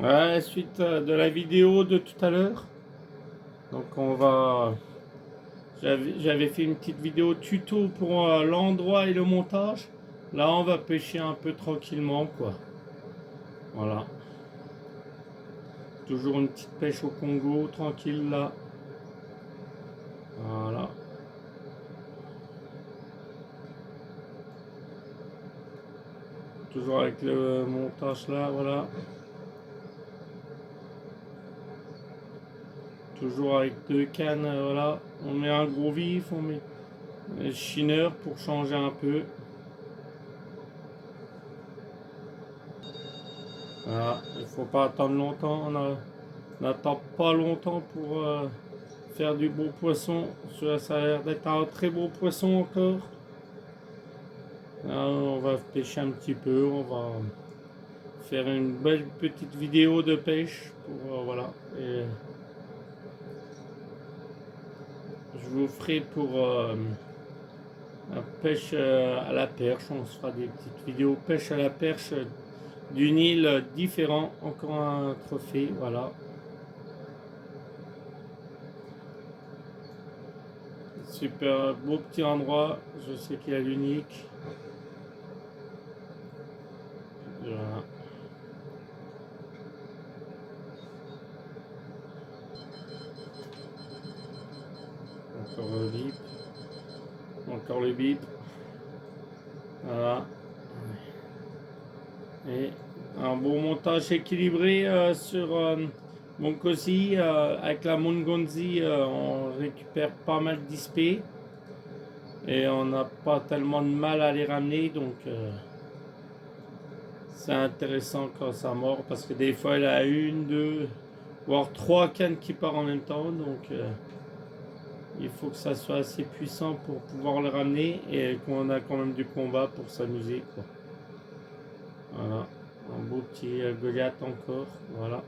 Ouais, suite de la vidéo de tout à l'heure. Donc on va. J'avais fait une petite vidéo tuto pour l'endroit et le montage. Là, on va pêcher un peu tranquillement, quoi. Voilà. Toujours une petite pêche au Congo, tranquille là. Voilà. Toujours avec le montage là, voilà. Toujours avec deux cannes, voilà. On met un gros vif, on met un chineur pour changer un peu. Voilà. Il faut pas attendre longtemps. On n'attend pas longtemps pour faire du beau poisson. Ça a l'air d'être un très beau poisson encore. Là, on va pêcher un petit peu. On va faire une belle petite vidéo de pêche. Pour, voilà. Et je vous ferai pour la pêche à la perche. On se fera des petites vidéos pêche à la perche d'une île différente. Encore un trophée. Voilà. Super beau petit endroit. Je sais qu'il y a l'unique. Voilà. Encore le bip. Encore le bip. Voilà. Et un bon montage équilibré sur Monkosi. Avec la Mongonzi, on récupère pas mal d'XP. Et on n'a pas tellement de mal à les ramener. Donc c'est intéressant quand ça mord. Parce que des fois, il a une, deux, voire trois cannes qui partent en même temps. Donc il faut que ça soit assez puissant pour pouvoir le ramener. Et qu'on a quand même du combat pour s'amuser, quoi. Voilà. Un beau petit Goliath encore. Voilà.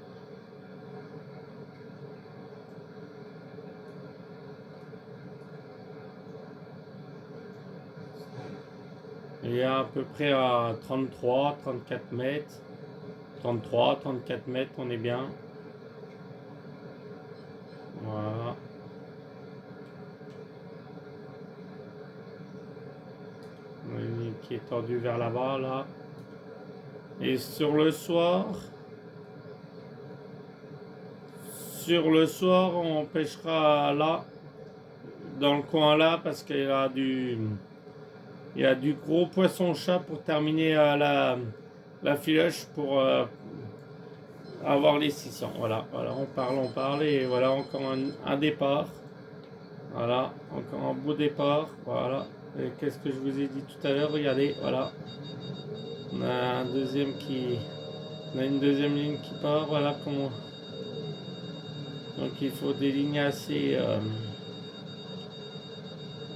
Il est à peu près à 33, 34 mètres. 33, 34 mètres, on est bien. Voilà. Une qui est tendue vers là-bas, là. Et sur le soir, on pêchera là, dans le coin là, parce qu'il y a du gros poisson-chat pour terminer la filoche pour avoir les 600. Voilà, voilà, on parle, et voilà encore un départ. Voilà, encore un beau départ. Voilà. Et qu'est-ce que je vous ai dit tout à l'heure? Regardez, voilà. On a une deuxième ligne qui part. Voilà comment. Donc il faut des lignes assez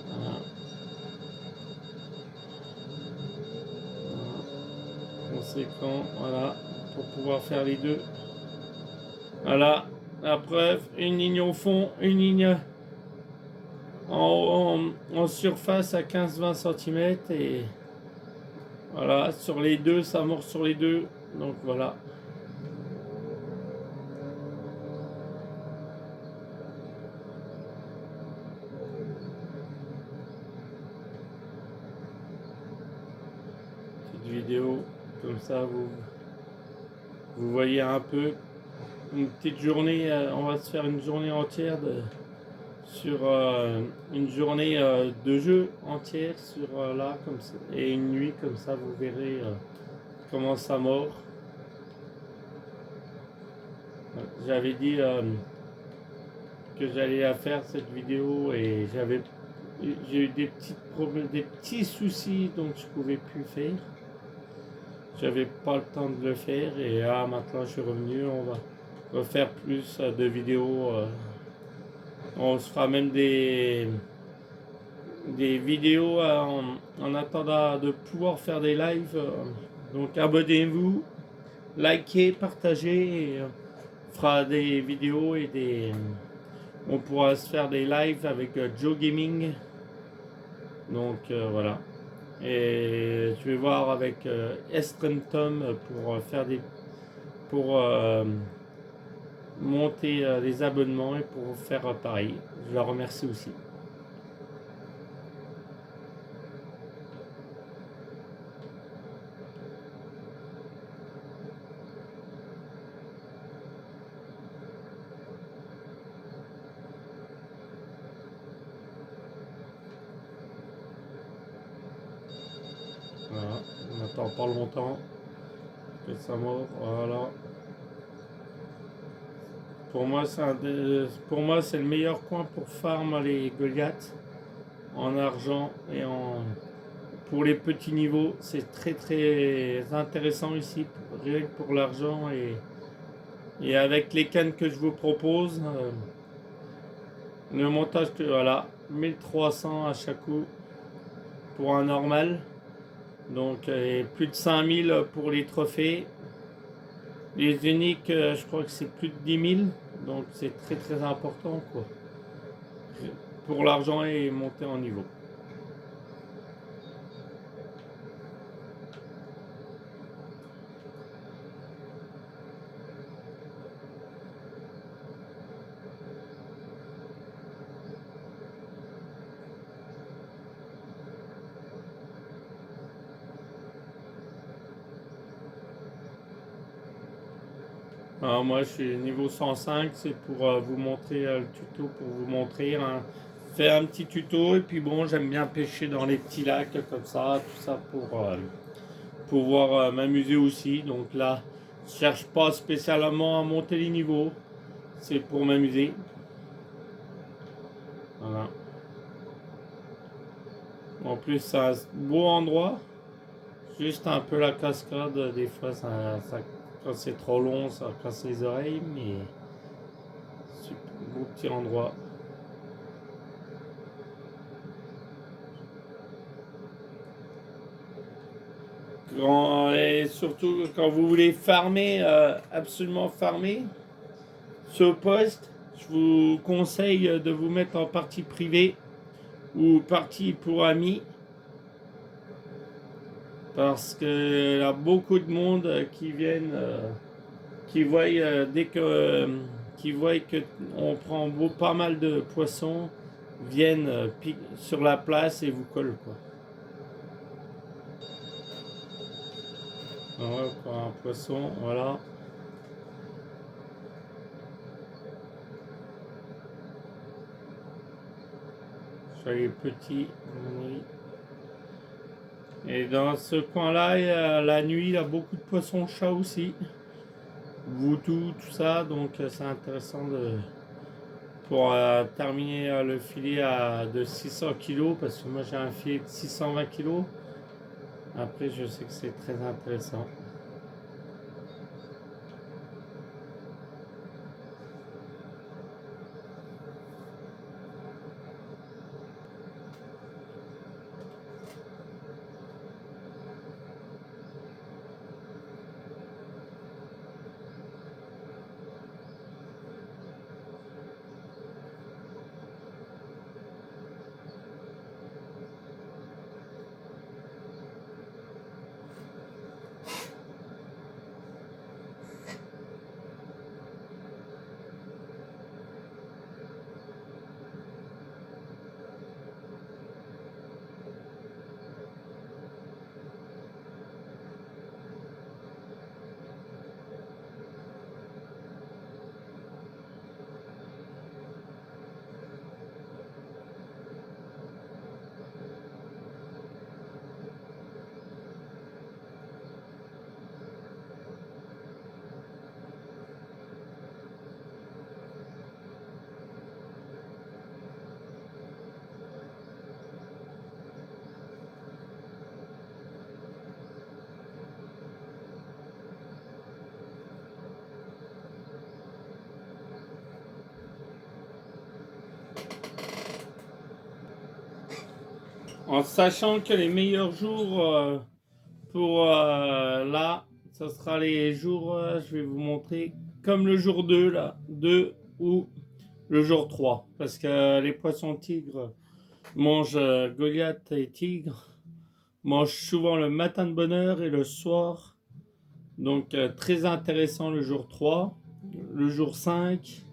voilà. Conséquent, voilà, pour pouvoir faire les deux. Voilà, la preuve, une ligne au fond, une ligne en surface à 15-20 cm et voilà, sur les deux, ça mord sur les deux. Donc voilà. Petite vidéo, comme ça vous voyez un peu. Une petite journée, on va se faire une journée entière sur une journée de jeu entière sur là comme ça, et une nuit comme ça vous verrez comment ça mord. J'avais dit que j'allais la faire cette vidéo et j'ai eu des petits problèmes, des petits soucis donc je pouvais plus faire. J'avais pas le temps de le faire et là maintenant je suis revenu. On va refaire plus de vidéos. On se fera même des vidéos en attendant de pouvoir faire des lives. Donc abonnez-vous, likez, partagez. Et, on fera des vidéos et on pourra se faire des lives avec Joe Gaming. Donc voilà. Et je vais voir avec Estrentom pour faire pour monter les abonnements et pour faire pareil. Je leur remercie aussi. Voilà, on n'attend pas longtemps que ça mord. Voilà. Pour moi, c'est le meilleur coin pour farm les Goliaths en argent et pour les petits niveaux. C'est très très intéressant ici, rien que pour l'argent et avec les cannes que je vous propose, le montage que voilà, 1300 à chaque coup pour un normal. Donc plus de 5000 pour les trophées. Les uniques, je crois que c'est plus de 10 000. Donc c'est très très important quoi. Pour l'argent et monter en niveau. Alors moi je suis niveau 105, c'est pour vous montrer le tuto, pour vous montrer, faire un petit tuto et puis bon j'aime bien pêcher dans les petits lacs comme ça, tout ça pour pouvoir m'amuser aussi. Donc là je cherche pas spécialement à monter les niveaux, c'est pour m'amuser. Voilà. En plus c'est un beau endroit, juste un peu la cascade, des fois quand c'est trop long ça casse les oreilles mais super beau petit endroit. Et surtout quand vous voulez farmer, absolument farmer ce poste, je vous conseille de vous mettre en partie privée ou partie pour amis parce qu'il y a beaucoup de monde qui viennent, qui voient dès que qui voient que on prend pas mal de poissons, viennent sur la place et vous collent quoi. Voilà, pour un poisson, voilà. Soyez petit, oui. Et dans ce coin-là, la nuit, il y a beaucoup de poissons-chats aussi. Voodoo, tout ça, donc c'est intéressant pour terminer le filet de 600 kg, parce que moi j'ai un filet de 620 kg. Après, je sais que c'est très intéressant. En sachant que les meilleurs jours pour là, ce sera les jours, je vais vous montrer, comme le jour 2 là, 2 ou le jour 3. Parce que les poissons tigres mangent Goliath et tigre, mangent souvent le matin de bonne heure et le soir Donc très intéressant le jour 3, le jour 5,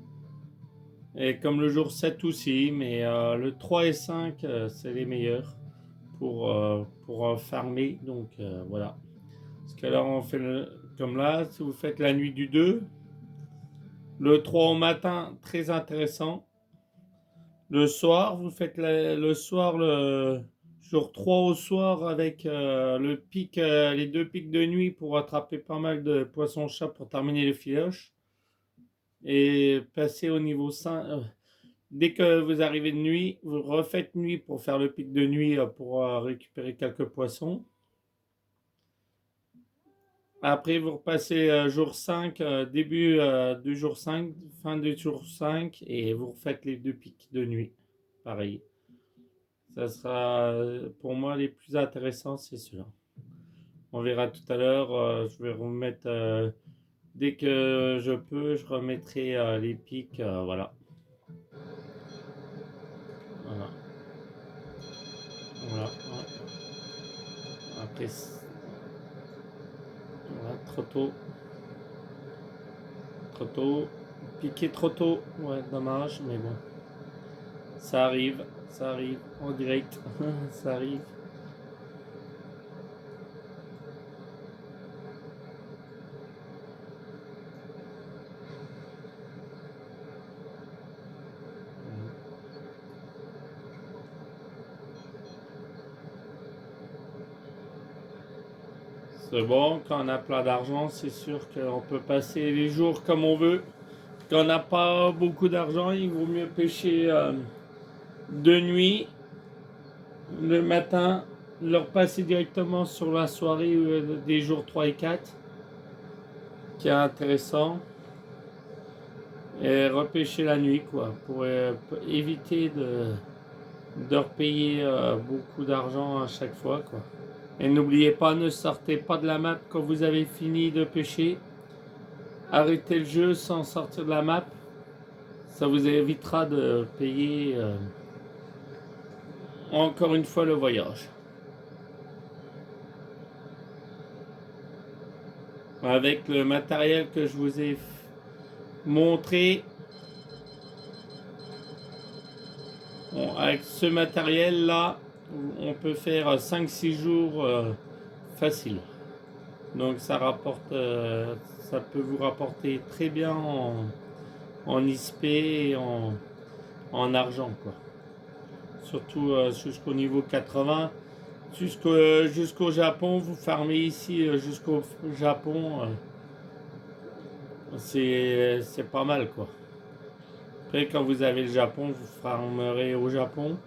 et comme le jour 7 aussi, mais le 3 et 5, c'est les meilleurs pour farmer. Donc voilà. Parce que là, on fait comme là, si vous faites la nuit du 2, le 3 au matin, très intéressant. Le soir, vous faites le soir, le jour 3 au soir avec le pic, les deux pics de nuit pour attraper pas mal de poissons-chats pour terminer les filoches. Et passer au niveau 5. Dès que vous arrivez de nuit, vous refaites nuit pour faire le pic de nuit pour récupérer quelques poissons. Après, vous repassez jour 5, début du jour 5, fin du jour 5, et vous refaites les deux pics de nuit. Pareil. Ça sera, pour moi, les plus intéressants, c'est ceux-là. On verra tout à l'heure. Je vais remettre, dès que je peux, je remettrai les pics. Voilà. Voilà. Voilà. Après, voilà, trop tôt. Trop tôt. Piqué trop tôt. Ouais, dommage, mais bon. Ça arrive en direct. Ça arrive. C'est bon, quand on a plein d'argent, c'est sûr qu'on peut passer les jours comme on veut. Quand on n'a pas beaucoup d'argent, il vaut mieux pêcher de nuit, le matin, leur passer directement sur la soirée des jours 3 et 4, qui est intéressant, et repêcher la nuit, quoi, pour éviter de repayer beaucoup d'argent à chaque fois, quoi. Et n'oubliez pas, ne sortez pas de la map quand vous avez fini de pêcher. Arrêtez le jeu sans sortir de la map. Ça vous évitera de payer encore une fois le voyage. Avec le matériel que je vous ai montré, avec ce matériel là, on peut faire 5-6 jours facile. Donc ça rapporte, ça peut vous rapporter très bien en XP et en argent, quoi. Surtout jusqu'au niveau 80. Jusqu'au Japon, vous farmez ici jusqu'au Japon, c'est pas mal, quoi. Après, quand vous avez le Japon, vous farmerez au Japon.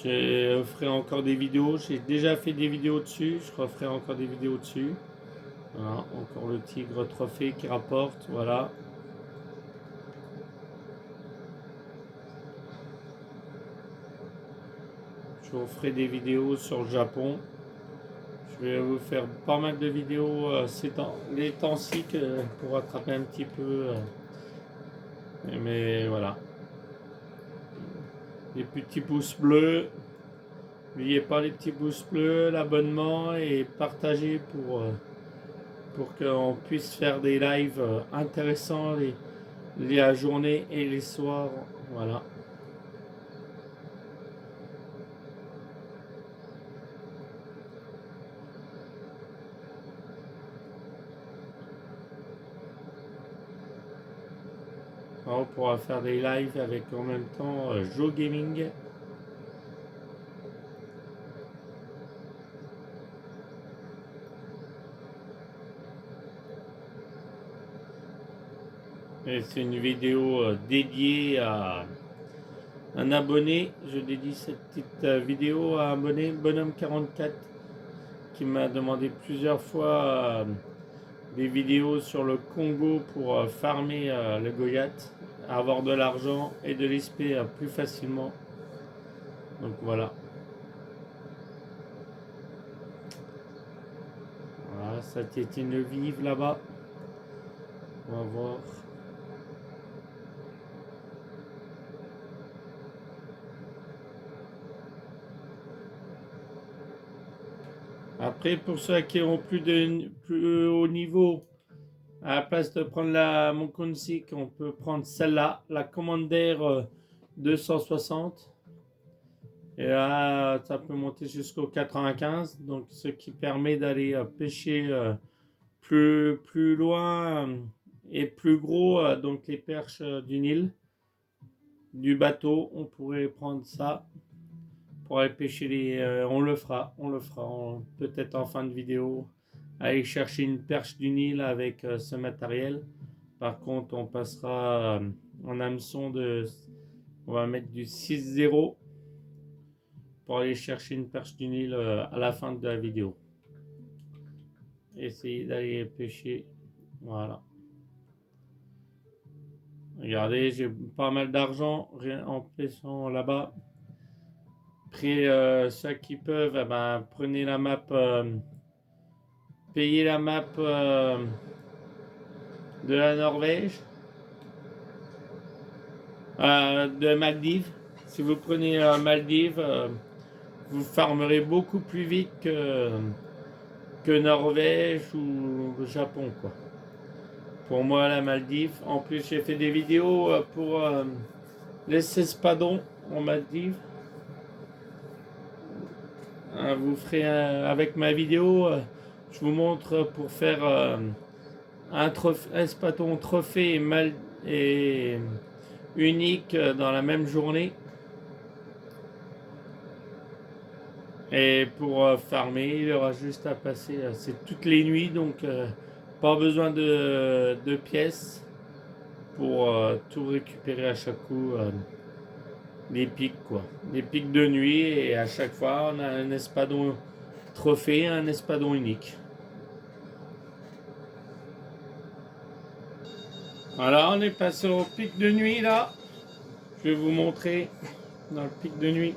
Je ferai encore des vidéos. J'ai déjà fait des vidéos dessus. Je referai encore des vidéos dessus. Voilà, encore le tigre trophée qui rapporte. Voilà. Je vous ferai des vidéos sur le Japon. Je vais vous faire pas mal de vidéos les temps-ci pour rattraper un petit peu. Mais voilà. Les petits pouces bleus. N'oubliez pas les petits pouces bleus, l'abonnement et partager pour qu'on puisse faire des lives intéressants la journée et les soirs. Voilà. On pourra faire des lives avec en même temps Joe Gaming. Et c'est une vidéo dédiée à un abonné. Je dédie cette petite vidéo à un abonné, Bonhomme44, qui m'a demandé plusieurs fois des vidéos sur le Congo pour farmer le Goliath, avoir de l'argent et de l'XP plus facilement. Donc voilà. Voilà, ça tétine vive là-bas. On va voir. Après, pour ceux qui ont plus haut niveau, à la place de prendre la Monconsic, on peut prendre celle-là, la Commander 260. Et là, ça peut monter jusqu'au 95, donc ce qui permet d'aller pêcher plus loin et plus gros, donc les perches du Nil, du bateau. On pourrait prendre ça pour aller pêcher on le fera, peut-être en fin de vidéo, aller chercher une perche du Nil avec ce matériel. Par contre, on passera en hameçon on va mettre du 6-0 pour aller chercher une perche du Nil à la fin de la vidéo. Essayer d'aller pêcher. Voilà. Regardez, j'ai pas mal d'argent en pêchant là-bas. Après, ceux qui peuvent, eh ben, prenez la map, payez la map de la Norvège, de Maldives. Si vous prenez Maldives, vous farmerez beaucoup plus vite que Norvège ou Japon, quoi. Pour moi, la Maldives. En plus, j'ai fait des vidéos pour les espadons en Maldives. Vous ferez avec ma vidéo, je vous montre pour faire un espadon trophée et unique dans la même journée. Et pour farmer, il y aura juste à passer, c'est toutes les nuits, donc pas besoin de pièces pour tout récupérer à chaque coup. Des pics, quoi. Des pics de nuit, et à chaque fois on a un espadon trophée, un espadon unique. Voilà, on est passé au pic de nuit là. Je vais vous montrer dans le pic de nuit.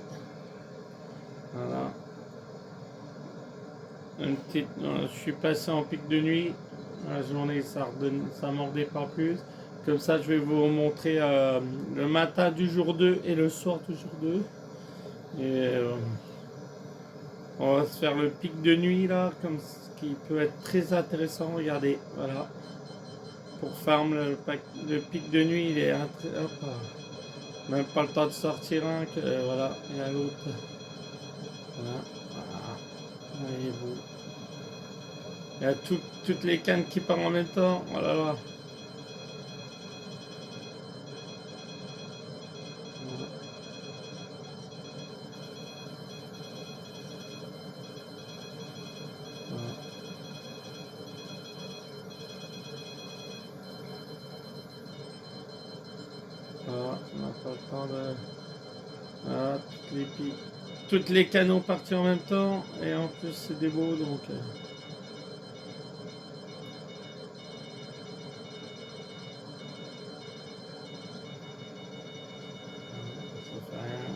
Voilà. Je suis passé en pic de nuit. La journée, ça mordait pas plus. Comme ça, je vais vous montrer le matin du jour 2 et le soir du jour 2. Et on va se faire le pic de nuit là, comme ce qui peut être très intéressant. Regardez, voilà. Pour farm, le pic de nuit, il est même pas le temps de sortir un que voilà, il y a l'autre. Voilà. Voilà. Il est beau. Il y a toutes les cannes qui partent en même temps. Oh là là. Voilà, on n'a pas le temps de. Voilà, toutes les canons partis en même temps, et en plus c'est des beaux, donc. Ça fait rien.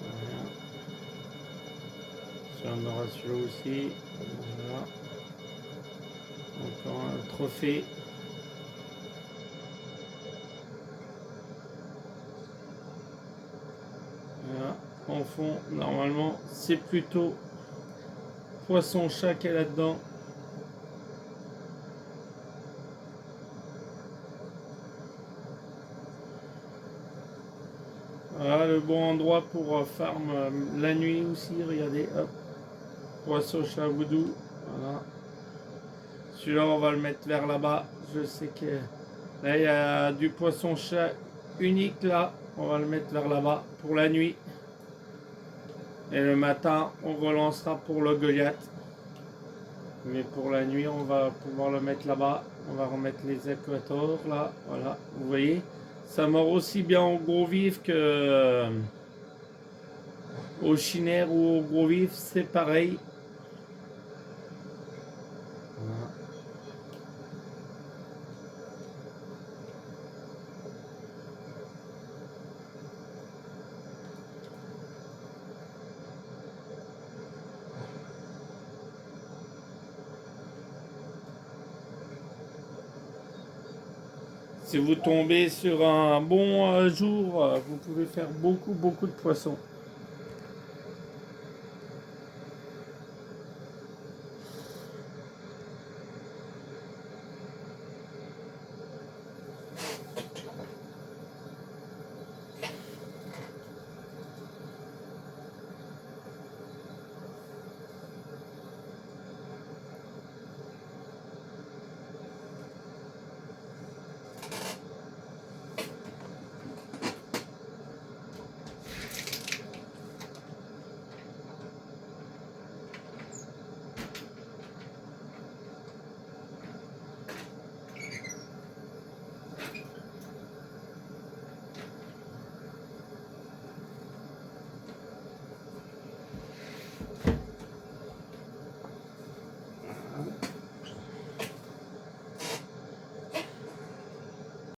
Rien. Sur un aura celui-là aussi. Voilà. Encore un trophée. Voilà. En fond, normalement, c'est plutôt poisson-chat qui est là-dedans. Voilà le bon endroit pour farm la nuit aussi. Regardez, hop. Poisson-chat voodoo. Voilà. Celui-là, on va le mettre vers là-bas. Je sais que là, il y a du poisson-chat unique là. On va le mettre vers là-bas pour la nuit. Et le matin, on relancera pour le Goliath. Mais pour la nuit, on va pouvoir le mettre là-bas. On va remettre les équators là. Voilà, vous voyez. Ça mord aussi bien au gros vif que au chinaire ou au gros vif. C'est pareil. Voilà. Si vous tombez sur un bon jour, vous pouvez faire beaucoup de poissons.